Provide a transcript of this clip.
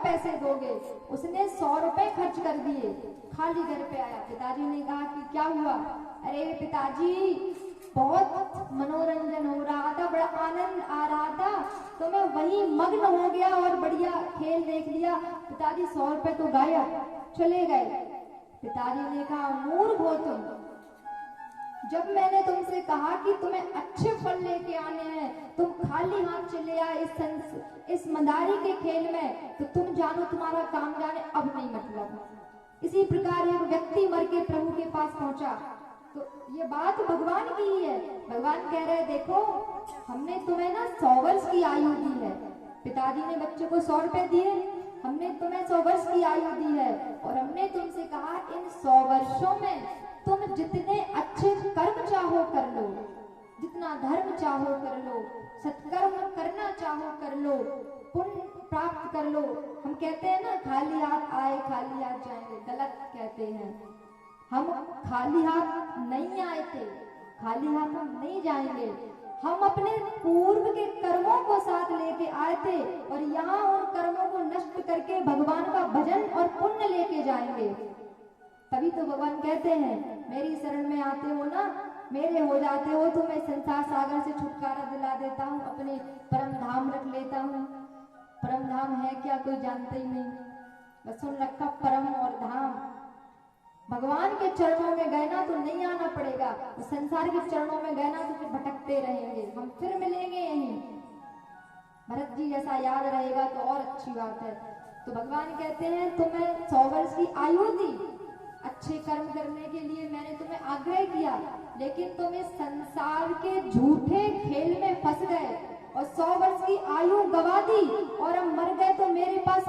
पैसे दोगे? उसने 100 रुपए खर्च कर दिए, खाली घर पे आया। पिताजी ने कहा कि क्या हुआ? अरे पिताजी, बहुत मनोरंजन हो रहा था, बड़ा आनंद आ रहा था, तो मैं वही मग्न हो गया और बढ़िया खेल देख लिया। पिताजी 100 रुपए तो गायब, चले गए। पिताजी ने कहा, मूर्ख हो तुम, जब मैंने तुमसे कहा कि तुम्हें अच्छे फल लेके आने हैं, तुम खाली हाथ चले आए इस मदारी के खेल में, तो तुम जानो तुम्हारा काम जाने, अब नहीं मतलब। इसी प्रकार एक व्यक्ति मर के प्रभु के पास पहुंचा, तो ये बात भगवान की ही है। भगवान कह रहे, देखो हमने तुम्हें ना 100 वर्ष की आयु दी है। पिताजी ने बच्चे को 100 रुपए दिए, हमने तुम्हें 100 वर्ष की आयु दी है, और हमने तुमसे कहा इन 100 वर्षों में तुम जितने अच्छे कर्म चाहो कर लो, जितना धर्म चाहो कर लो, सत्कर्म करना चाहो कर लो, पुण्य प्राप्त कर लो। हम कहते हैं ना, खाली हाथ आए खाली हाथ जाएंगे, गलत कहते हैं। हम खाली हाथ नहीं आए थे, खाली हाथ हम नहीं जाएंगे। हम अपने पूर्व के कर्मों को साथ लेके आए थे, और यहाँ उन कर्मों को नष्ट करके भगवान का भजन और पुण्य लेके जाएंगे। तभी तो भगवान कहते हैं, मेरी शरण में आते हो ना, मेरे हो जाते हो, तो मैं संसार सागर से छुटकारा दिला देता हूँ, अपने परम धाम रख लेता हूँ। परम धाम है क्या, कोई जानते ही नहीं, बस सुन रखा परम और धाम। भगवान के चरणों में गए ना तो नहीं आना पड़ेगा, संसार के चरणों में गए ना तो फिर भटकते रहेंगे। हम फिर मिलेंगे यहीं, भरत जी जैसा याद रहेगा तो और अच्छी बात है। तो भगवान कहते हैं, तुम्हें 100 वर्ष की आयु दी, अच्छे कर्म करने के लिए मैंने तुम्हें आग्रह किया, लेकिन तुम इस संसार के झूठे खेल में फंस गए और 100 वर्ष की आयु गवा दी, और अब मर गए तो मेरे पास